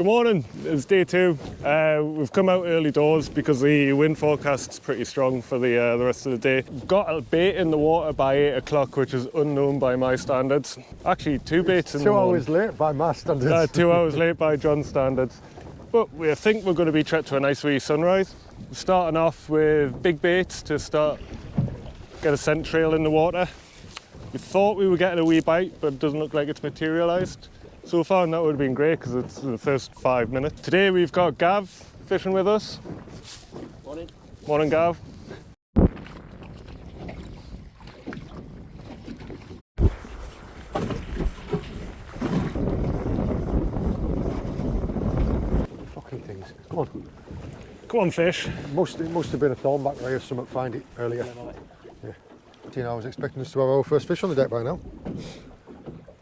Good morning, it's day 2. We've come out early doors because the wind forecast's pretty strong for the rest of the day. We've got a bait in the water by 8 o'clock, which is unknown by my standards. Actually, 2 baits in the morning. 2 hours late by my standards. 2 hours late by John's standards. But we think we're going to be trekked to a nice wee sunrise. We're starting off with big baits to get a scent trail in the water. We thought we were getting a wee bite, but it doesn't look like it's materialised. So far, and that would have been great because it's the first 5 minutes. Today we've got Gav fishing with us. Morning. Morning, Gav. Fucking things. Come on. Come on, fish. It must have been a thornback right or something. Find it earlier. Yeah. I was expecting us to have our first fish on the deck by now.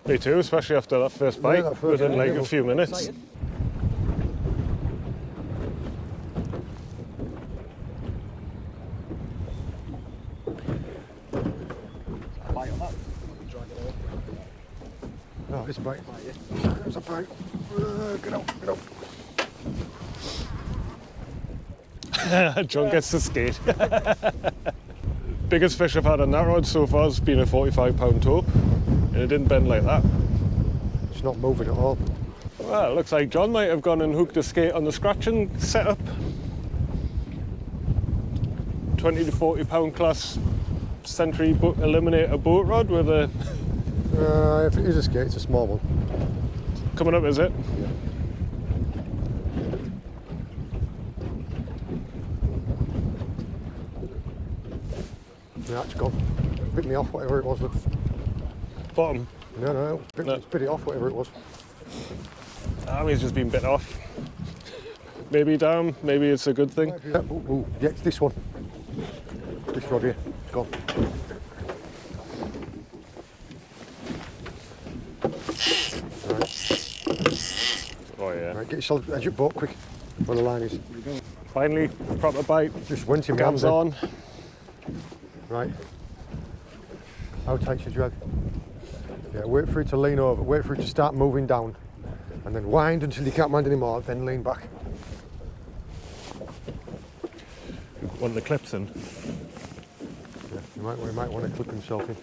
Me too, especially after that first bite, within like a few minutes. Excited. No, it's a bite. It's a bite. Get out. John gets to skate. Biggest fish I've had on that rod so far has been a 45-pound taupe, and it didn't bend like that. It's not moving at all. Well, it looks like John might have gone and hooked a skate on the scratching setup. 20 to 40-pound class Century Eliminator boat rod with a... If it is a skate, it's a small one. Coming up, is it? Yeah, it's gone. Bit me off, whatever it was. Look. Bottom. No, it's bit it off, whatever it was. He's just been bit off. Maybe down, maybe it's a good thing. Yeah, it's this one. This rod here, it's gone. Right. Oh yeah. Right, get yourself edge your boat quick, where the line is. Finally, proper bite. Just went in. Gav's on. Right. How tight's your drag? Yeah, wait for it to lean over, wait for it to start moving down, and then wind until you can't mind anymore, then lean back. Want the clips in? Yeah, you might want to clip himself in.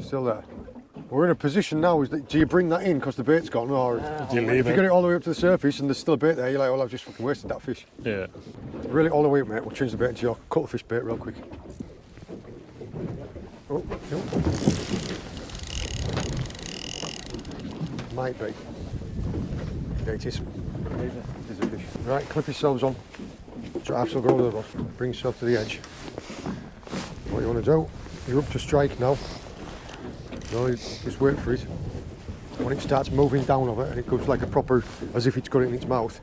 Still there. We're in a position now, is that, do you bring that in because the bait's gone, or do you leave if you get it all the way up to the surface and there's still a bait there, you're like, well, I've just fucking wasted that fish. Yeah. Reel it all the way up, mate. We'll change the bait into your cuttlefish bait real quick. Oh, no. Might be. Yeah, it is. It is a fish. Right, clip yourselves on. Try to go over the rod. Bring yourself to the edge. What you want to do, you're up to strike now. No, just wait for it. When it starts moving down of it and it goes like a proper, as if it's got it in its mouth,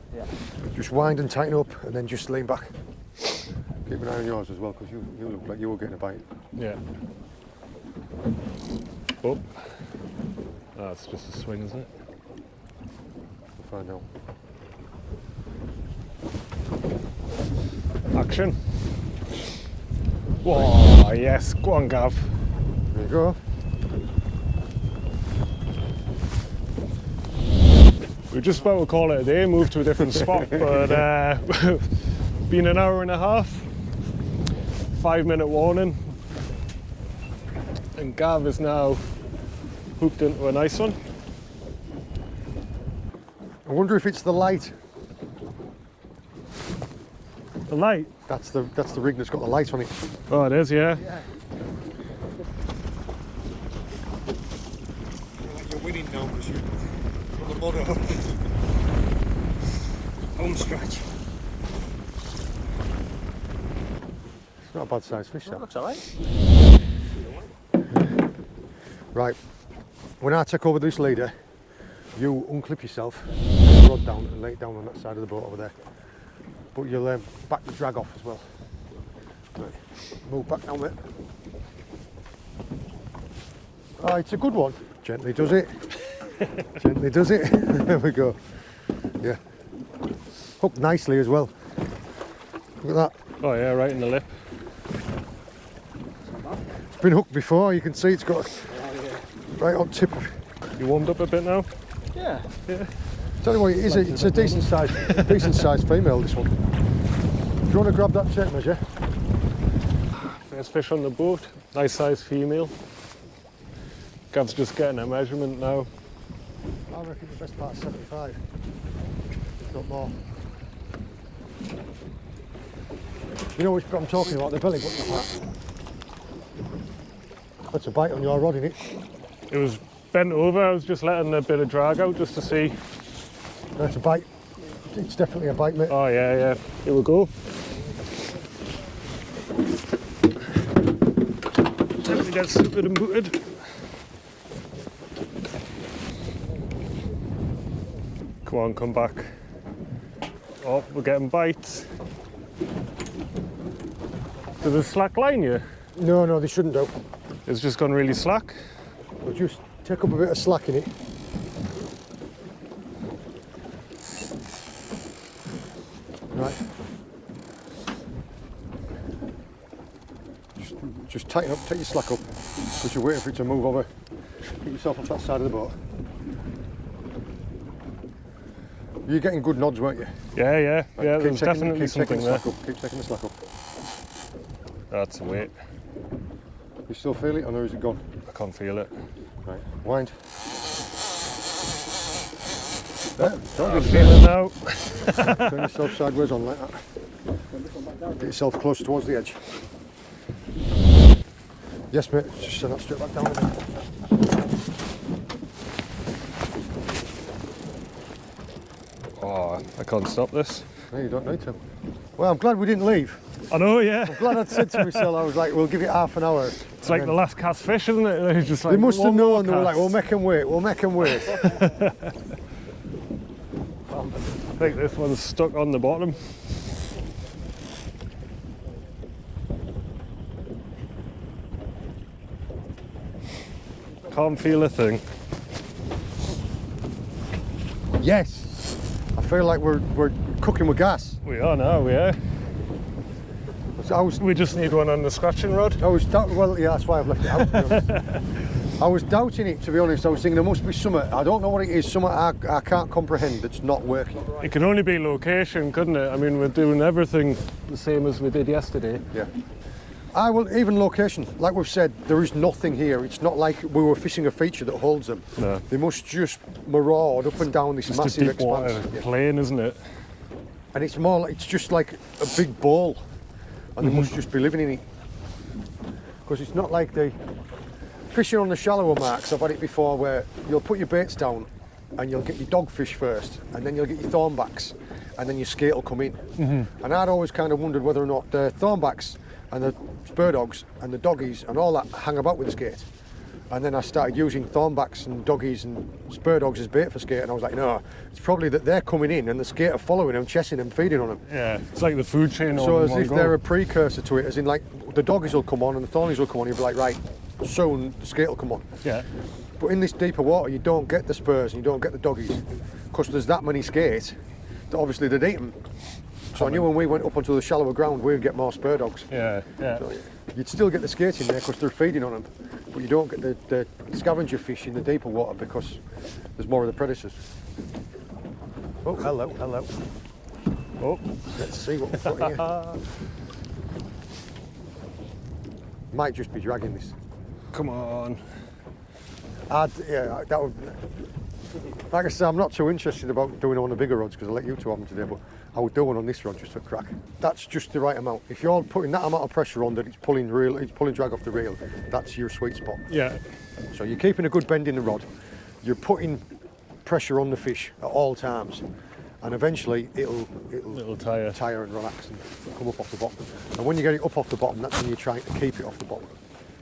just wind and tighten up and then just lean back. Keep an eye on yours as well, because you look like you were getting a bite. Yeah. Oh. That's just a swing, isn't it? We'll find out. Action. Whoa, yes. Go on, Gav. There you go. We were just about to call it a day, move to a different spot, but been an hour and a half, 5-minute warning, and Gav is now hooked into a nice one. I wonder if it's the light. The light? That's the rig that's got the light on it. Oh, it is, yeah. You're winning now because you're on the bottom. Home stretch. It's not a bad sized fish, that. Looks alright. Right, when I take over this leader, you unclip yourself, put the rod down and lay it down on that side of the boat over there. But you'll back the drag off as well. Right, move back down there. Oh, it's a good one. Gently does it. Gently does it. There we go. Yeah. Hooked nicely as well. Look at that. Oh yeah, right in the lip. It's been hooked before, you can see it's got right on tip. You warmed up a bit now? Yeah. Yeah. Tell you what, it's a decent sized female, this one. Do you want to grab that tape measure? First fish on the boat, nice size female. Gav's just getting a measurement now. I reckon the best part is 75, if not more. You know which bit I'm talking about, the belly button part. That's a bite on your rod, innit? It was bent over, I was just letting a bit of drag out just to see. That's a bite. It's definitely a bite, mate. Oh yeah, yeah. Here we go. Let me get suited and booted. Come on, come back. Oh, we're getting bites. Does it slack line you? No, they shouldn't do. It's just gone really slack. But just take up a bit of slack in it. Right. Just tighten up, take your slack up, because you're waiting for it to move over. Get yourself off that side of the boat. You're getting good nods, weren't you? Yeah, yeah, Right, yeah. keep There's taking- definitely keep something taking the there. slack up, keep taking the slack up. That's a weight. You still feel it, or is it gone? I can't feel it. Right, wind. There, I don't feel it now. turn yourself sideways on like that. Get yourself close towards the edge. Yes, mate, just send that straight back down again. Oh, I can't stop this. No, you don't need to. Well, I'm glad we didn't leave. I know, yeah. I'm glad I'd said to myself, I was like, we'll give it half an hour. It's like the last cast fish, isn't it? They're just like, They must have one more known, they were like, cast. we'll make them wait, we'll make them wait. I think this one's stuck on the bottom. Can't feel a thing. Yes. I feel like we're cooking with gas. We are now, yeah. I was We just need one on the scratching rod. well, yeah, that's why I've left it out, to be honest. I was doubting it, to be honest. I was thinking there must be something, I don't know what it is, something I can't comprehend that's not working. It could only be location, couldn't it? I mean, we're doing everything the same as we did yesterday. Yeah. Even location, like we've said, there is nothing here. It's not like we were fishing a feature that holds them. No. They must just maraud up and down this Just a massive deep water expanse. Yeah. plain, isn't it? And it's more like, it's just like a big ball. And they must just be living in it. Because it's not like the fishing on the shallower marks. I've had it before where you'll put your baits down and you'll get your dogfish first, and then you'll get your thornbacks, and then your skate will come in. And I'd always kind of wondered whether or not the thornbacks and the spur dogs and the doggies and all that hang about with the skate. And then I started using thornbacks and doggies and spur dogs as bait for skate, and I was like, no, it's probably that they're coming in and the skate are following them, chasing them, feeding on them. Yeah, it's like the food chain. So all in as one if go. they're a precursor to it, as in like the doggies will come on and the thornies will come on, you'll be like, right, soon the skate will come on. Yeah. But in this deeper water, you don't get the spurs and you don't get the doggies, because there's that many skate that obviously they'd eat them. So I knew when we went up onto the shallower ground, we'd get more spur dogs. Yeah, yeah. So you'd still get the skate in there because they're feeding on them, but you don't get the scavenger fish in the deeper water because there's more of the predators. Oh, hello, hello. Oh, Let's see what we've got here. Might just be dragging this. come on. Yeah, that would. Like I said, I'm not too interested about doing it on the bigger rods because I let you two have them today, but I would do one on this rod just for crack. That's just the right amount. If you're putting that amount of pressure on that it's pulling drag off the reel, that's your sweet spot. Yeah. So you're keeping a good bend in the rod, you're putting pressure on the fish at all times, and eventually it'll tire and relax and come up off the bottom. And when you get it up off the bottom, that's when you're trying to keep it off the bottom.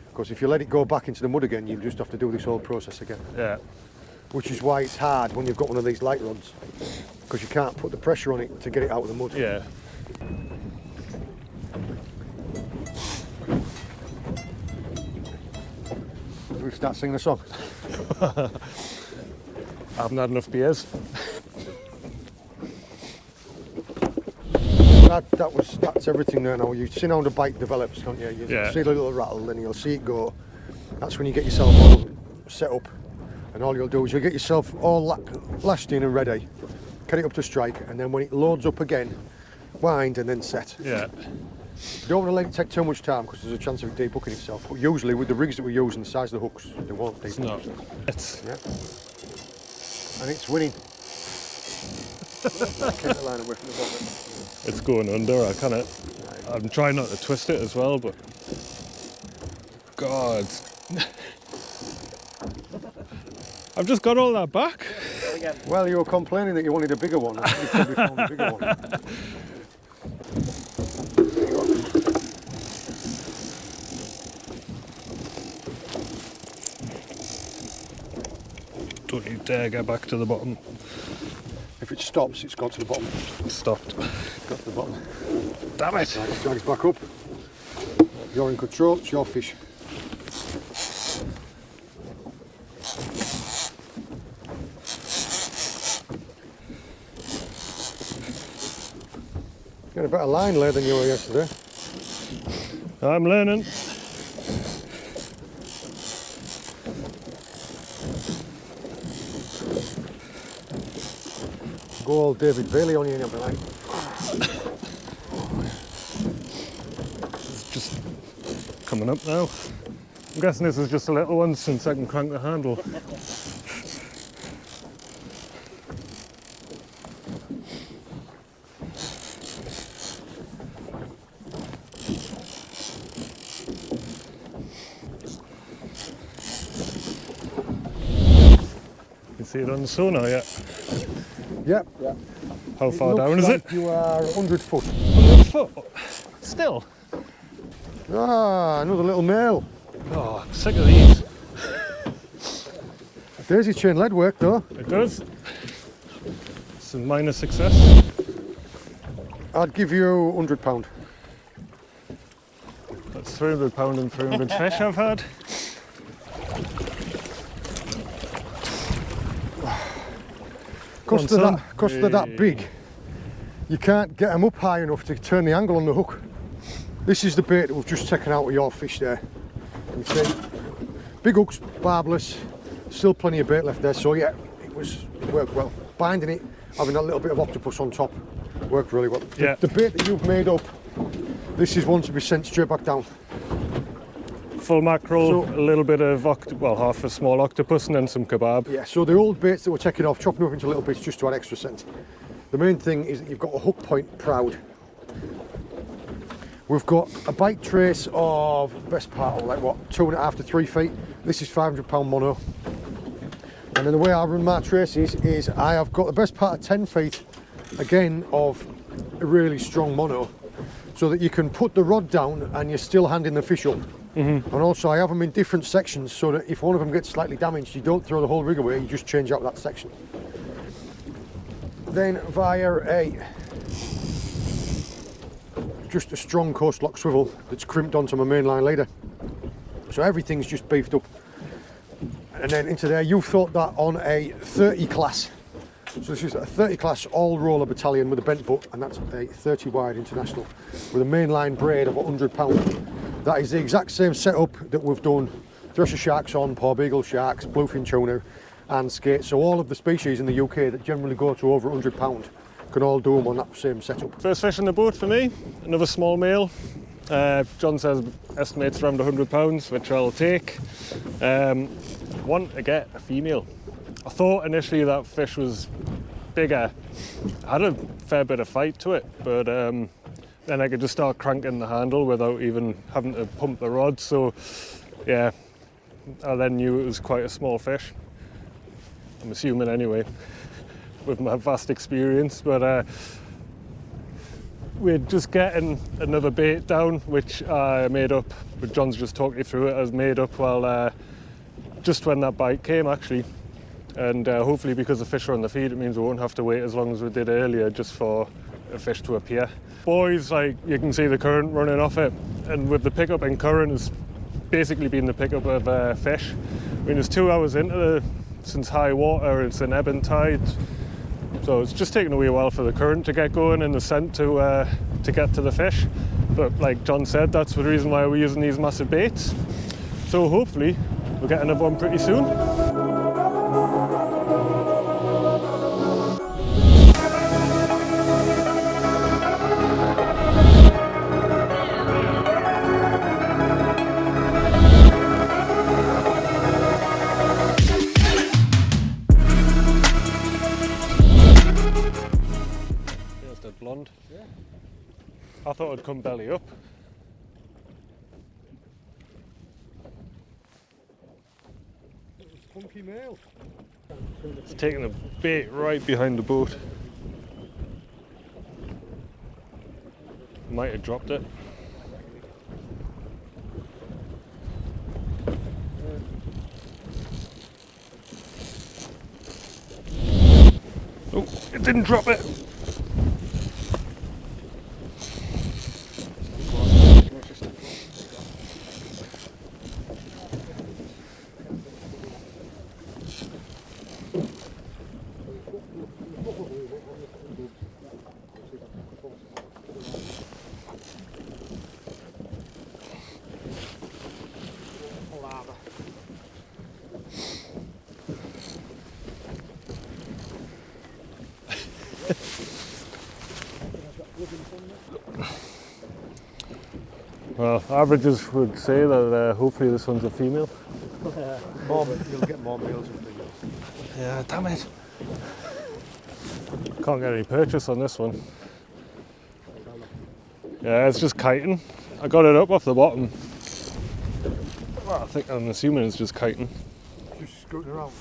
Because if you let it go back into the mud again, you'll just have to do this whole process again. Yeah. Which is why it's hard when you've got one of these light rods, because you can't put the pressure on it to get it out of the mud. Yeah. We start singing a song. I haven't had enough beers. That's everything there now. You've seen how the bite develops, can't you? You Yeah. see the little rattle, then you'll see it go. That's when you get yourself all set up And all you'll do is you'll get yourself all lashed in and ready, get it up to strike, and then when it loads up again, wind and then set. Yeah. You don't want to let it take too much time because there's a chance of it debooking itself. But usually with the rigs that we use and the size of the hooks, they won't debook. No. It's Yeah. And it's winning. Keep the line away from the bottom. it's going under, I can't. I'm trying not to twist it as well, but God. I've just got all that back. Well, you were complaining that you wanted a bigger one. You probably found a bigger one. Don't you dare get back to the bottom. If it stops, it's gone to the bottom. It stopped. It's got to the bottom. Damn it. Right, drag it back up. You're in control, it's your fish. Got a better line lay than you were yesterday. I'm learning. Go all David Bailey on you and you'll be like, It's just coming up now. I'm guessing this is just a little one since I can crank the handle. You see it on the sonar yet? yep, yep. How far down is it? You are 100 foot. 100 foot. Still. Ah, another little male. Oh, I'm sick of these. Daisy chain lead work though. It does. It's a minor success. I'd give you £100. That's £300 and 300 fish I've had. Because they're that big, you can't get them up high enough to turn the angle on the hook. This is the bait that we've just taken out of your fish there. You see, big hooks, barbless, still plenty of bait left there. So yeah, it worked well. Binding it, having that little bit of octopus on top, worked really well. Yeah. The bait that you've made up, this is one to be sent straight back down. Full mackerel, So- a little bit of half a small octopus and then some kebab. Yeah, so the old baits that we're taking off, chopping up into little bits just to add extra scent. The main thing is that you've got a hook point proud. We've got a bite trace of best part of like what, 2.5 to 3 feet. This is £500 mono. And then the way I run my traces is I have got the best part of 10 feet, again, of a really strong mono, so that you can put the rod down and you're still handing the fish up. And also I have them in different sections so that if one of them gets slightly damaged, you don't throw the whole rig away, you just change out that section. Then via just a strong coast lock swivel that's crimped onto my mainline leader. So everything's just beefed up. And then into there, you've thought that on a 30 class. So this is a 30 class all roller battalion with a bent butt, and that's a 30 wide international with a mainline braid of £100. That is the exact same setup that we've done thresher sharks on, paw beagle sharks, bluefin tuna and skate. So all of the species in the UK that generally go to over £100 can all do them on that same setup. First fish on the boat for me, another small male. John says estimates around £100, which I'll take. Want to get a female. I thought initially that fish was bigger. I had a fair bit of fight to it, but then I could just start cranking the handle without even having to pump the rod. So yeah, I then knew it was quite a small fish. I'm assuming anyway, with my vast experience. But we're just getting another bait down, which I made up, but John's just talked you through it, I was made up while just when that bite came actually. And hopefully because the fish are on the feed, it means we won't have to wait as long as we did earlier just for a fish to appear. Boys, like, you can see the current running off it, and with the pickup and current, it's basically been the pickup of fish. I mean, it's 2 hours since high water, it's an ebb and tide, so it's just taken a wee while for the current to get going and the scent to get to the fish. But like John said, that's the reason why we're using these massive baits. So hopefully we'll get another one pretty soon. I thought it'd come belly up. Funky male. It's taking the bait right behind the boat. Might have dropped it. Oh, it didn't drop it. Well, averages would say that hopefully this one's a female. You'll get more males and females. Yeah, damn it. Can't get any purchase on this one. Yeah, it's just kiting. I got it up off the bottom. Well, I'm assuming it's just kiting. Just scooting around.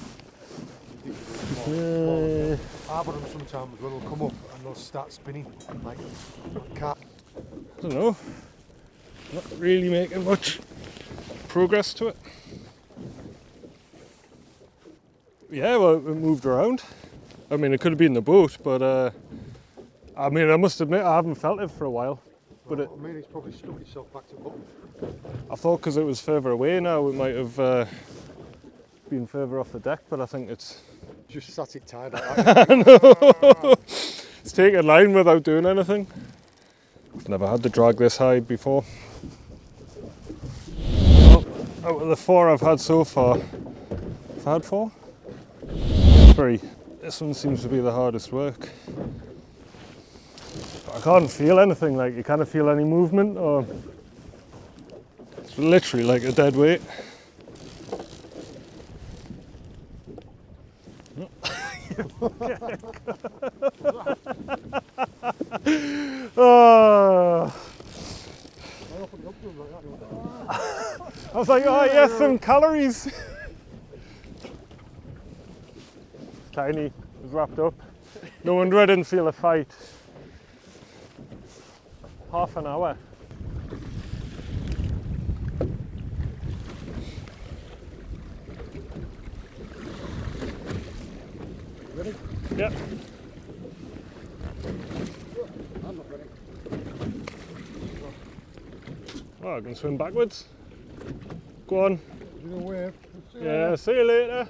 Yeah. I've had them sometimes when they'll come up and they'll start spinning like a cat. I don't know. Not really making much progress to it. Yeah, well, it moved around. I mean, it could have been the boat, but I mean, I must admit I haven't felt it for a while. But I mean, it's probably stuck itself back to bottom. I thought because it was further away now, it might have been further off the deck, but I think it's Just sat it tied like that. it's taking line without doing anything. I've never had to drag this high before. Well, out of the 4 I've had so far, I've had 4? 3. This one seems to be the hardest work. But I can't feel anything, like you can't feel any movement, or it's literally like a dead weight. Oh. I was like, oh yes, some calories. Tiny, it was wrapped up. No wonder I didn't feel a fight. Half an hour. Ready? Yep. I'm not ready. Oh, I can swim backwards. Go on. You know wave. Yeah, see you later.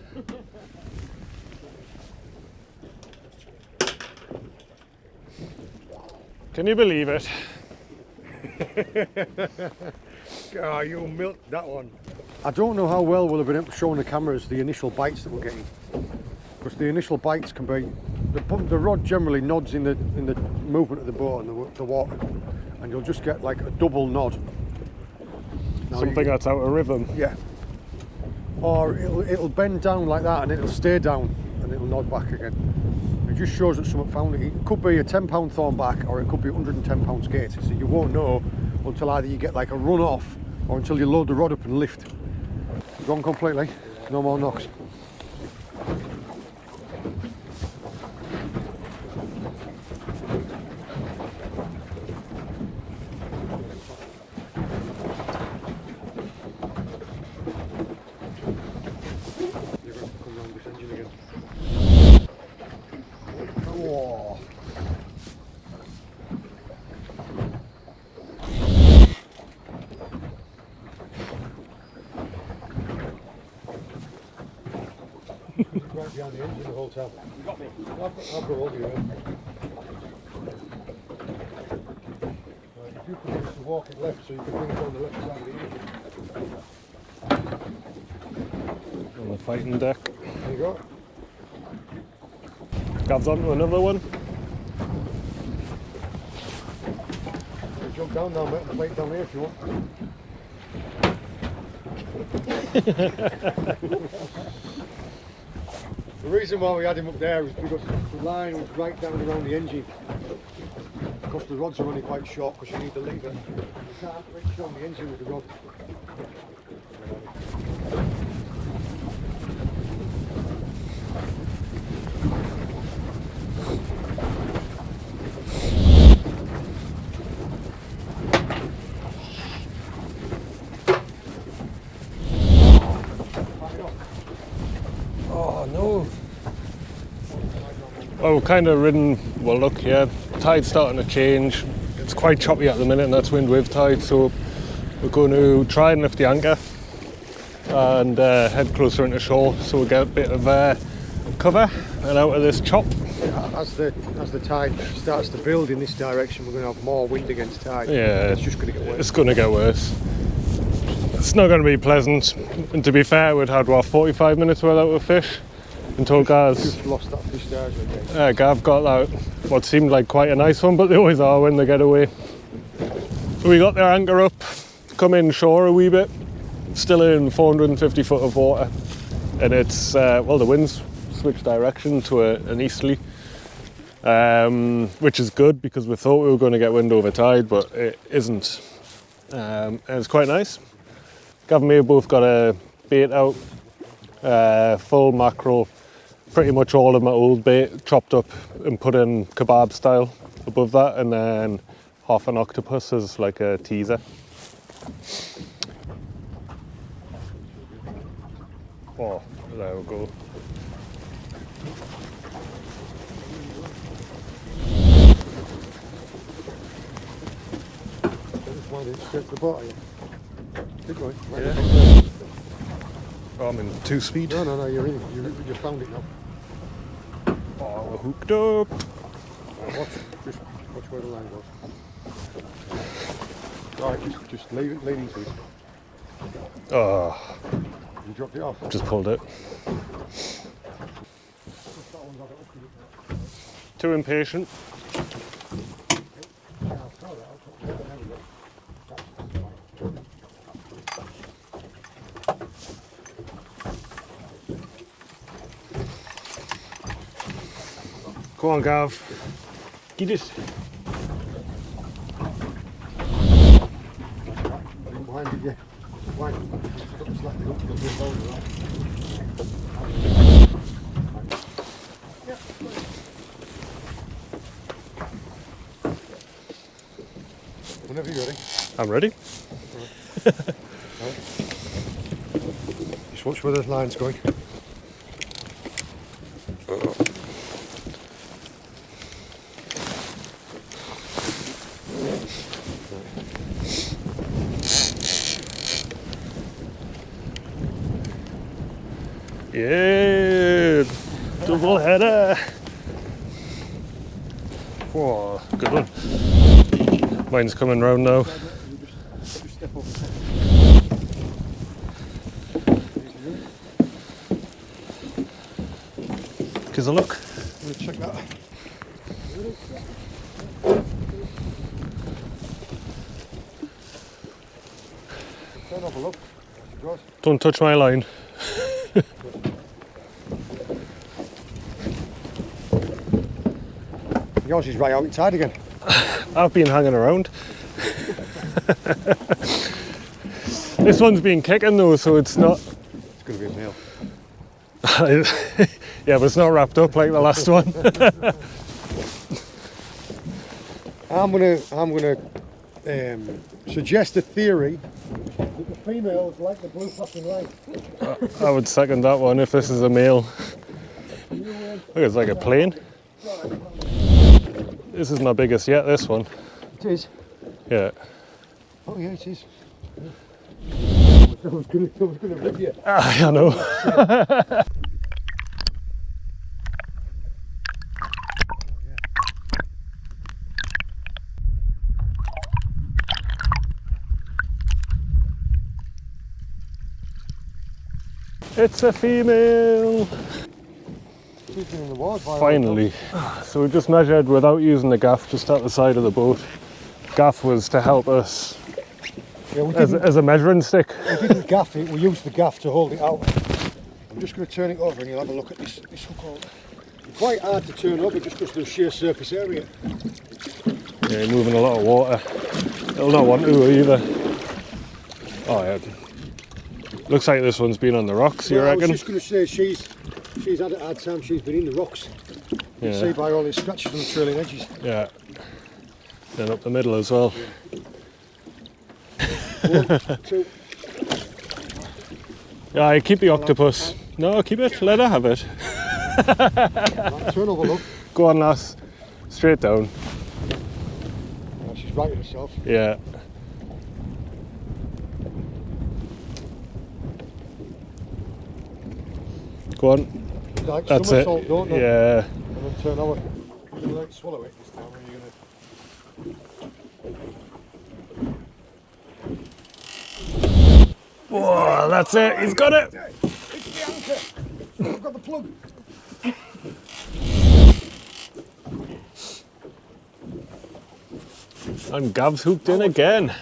Can you believe it? Oh, you milked that one. I don't know how well we'll have been able to show on the cameras the initial bites that we're getting. Because the initial bites can be, the rod generally nods in the movement of the boat and the water, and you'll just get like a double nod. Now Something that's out of rhythm. Yeah. Or it'll bend down like that and it'll stay down and it'll nod back again. It just shows that someone found it. It could be a 10-pound thornback or it could be 110-pound skate. So you won't know until either you get like a run off or until you load the rod up and lift. Gone completely. No more knocks. Right behind the engine the whole time. You got me. I've got all you in. Right, if you could get to walk it left so you can bring it on the left side of the engine. On the fighting deck. There you go. Gav's onto another one. You jump down now, mate, and play it down here if you want. The reason why we had him up there is because the line was right down around the engine. Because the rods are only quite short because you need the lever. You can't reach on the engine with the rod. Oh no. Well, we're kind of ridden, well look, yeah, tide's starting to change. It's quite choppy at the minute and that's wind with tide, so we're going to try and lift the anchor and head closer into shore so we'll get a bit of cover and out of this chop. As the tide starts to build in this direction, we're going to have more wind against tide. Yeah, it's just going to get worse. It's going to get worse. It's not going to be pleasant, and to be fair, we'd had, what, 45 minutes without a fish until Gaz... Just lost that fish there again. Gav got that, what seemed like quite a nice one, but they always are when they get away. So we got their anchor up, come in shore a wee bit, still in 450 foot of water, and it's, well, the wind's switched direction to an easterly, which is good because we thought we were going to get wind over tide, but it isn't. And it's quite nice. Gav and me have both got a bait out, full mackerel, pretty much all of my old bait chopped up and put in kebab style above that, and then half an octopus as like a teaser. Oh, there we go. Straight to the bottom, yeah. Keep going. Right. Yeah. Oh, I'm in 2-speed. No, you're in. You found it now. Oh, we're hooked up. Watch where the line goes. Alright, just leave it, lean into it. Oh, You dropped it off. just pulled it. Too impatient. Go on, Gav. Get it. Behind it, yeah. Behind it. Slightly hooked, you'll be over that. Whenever you're ready. I'm ready. Right. Just watch where the line's going. Yeah, double header. Whoa, good one. Mine's coming round now. Just step up. Gives a look. Check that. Turn up a look. Don't touch my line. Yours is right out in tide again. I've been hanging around. This one's been kicking though, so it's not. It's going to be a male. Yeah, but it's not wrapped up like the last one. I'm gonna suggest a theory that the females like the blue flashing light. I would second that one if this is a male. Look, it's like a plane. This is my biggest yet, this one. It is. Yeah. Oh yeah, it is. I was gonna rip you. I know. It's a female. She's been in the water. Finally. So we just measured without using the gaff, just at the side of the boat. Gaff was to help us Yeah, as a measuring stick. we didn't gaff it, we used the gaff to hold it out. I'm just going to turn it over and you'll have a look at this hook holder. It's quite hard to turn over just because of the sheer surface area. Yeah, moving a lot of water. It'll not want to either. Oh yeah. Looks like this one's been on the rocks, you reckon? I was just going to say, she's had a hard time, she's been in the rocks. You can see by all these scratches on the trailing edges. Yeah. Then up the middle as well. 1, 2. Yeah, keep the octopus. No, keep it. Let her have it. Right, turn over, look. Go on, lass. Straight down. Oh, she's righting herself. Yeah. Go on. Like That's it. somersault, don't they? Yeah. And then turn over. You're going to like swallow it this time, or are you going to... Whoa, that's it. He's got it. It's the anchor. I've got the plug. And Gav's hooked in again.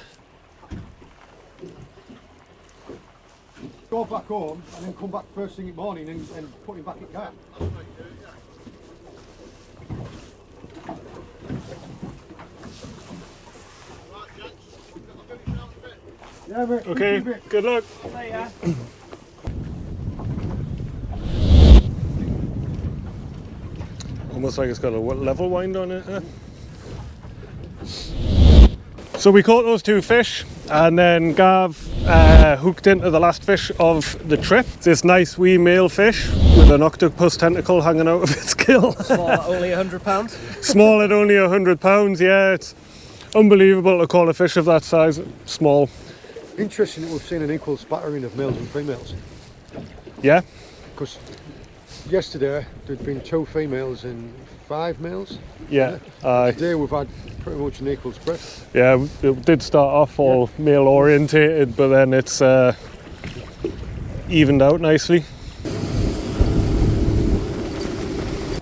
Go back home and then come back first thing in the morning and put him back in kayak. Yeah, mate. Okay, good luck. Almost like it's got a level wind on it. So we caught those 2 fish, and then Gav hooked into the last fish of the trip. This nice wee male fish with an octopus tentacle hanging out of its gill. Small at only £100. Small at only £100, yeah. It's unbelievable to call a fish of that size small. Interesting that we've seen an equal spattering of males and females. Yeah, Because yesterday there'd been 2 females and 5 males. yeah. Today we've had pretty much an equal spread. Yeah, it did start off all male orientated, but then it's evened out nicely.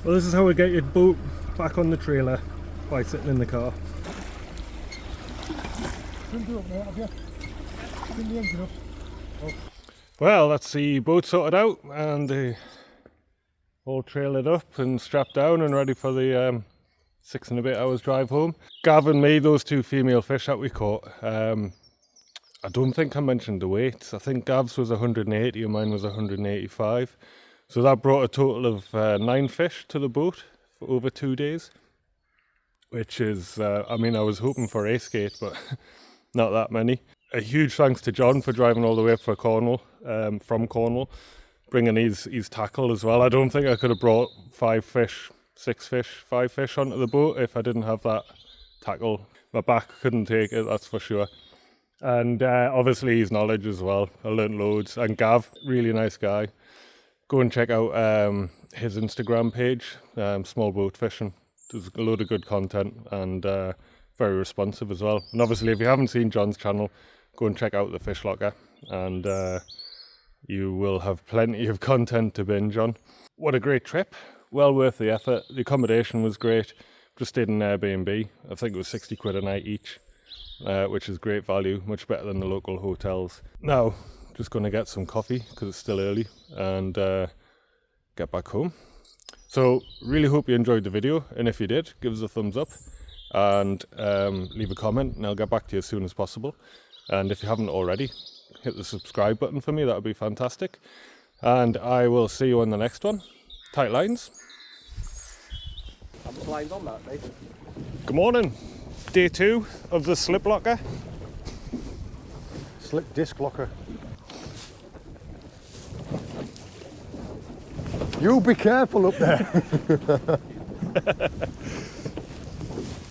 Well, this is how we get your boat back on the trailer by sitting in the car. Couldn't do it, mate, have you? Couldn't the engine up. Well, that's the boat sorted out and all trailered up and strapped down and ready for the 6 and a bit hours drive home. Gavin made those 2 female fish that we caught. I don't think I mentioned the weights. I think Gav's was 180 and mine was 185. So that brought a total of 9 fish to the boat for over 2 days. Which is, I mean, I was hoping for a skate, but not that many. A huge thanks to John for driving all the way up for Cornwall, from Cornwall, bringing his tackle as well. I don't think I could have brought 5 fish, 6 fish, 5 fish onto the boat if I didn't have that tackle. My back couldn't take it, that's for sure. And obviously his knowledge as well. I learnt loads. And Gav, really nice guy. Go and check out his Instagram page, Small Boat Fishing. There's a load of good content and very responsive as well. And obviously if you haven't seen John's channel, go and check out the Fish Locker and you will have plenty of content to binge on. What a great trip. Well worth the effort. The accommodation was great. Just stayed in Airbnb. I think it was 60 quid a night each, which is great value, much better than the local hotels. Now, just going to get some coffee because it's still early and get back home. So really hope you enjoyed the video, and if you did, give us a thumbs up and leave a comment and I'll get back to you as soon as possible. And if you haven't already, hit the subscribe button for me, that would be fantastic. And I will see you on the next one. Tight lines. I'm blind on that, mate. Good morning. Day 2 of the slip locker. Slip disc locker. You be careful up there.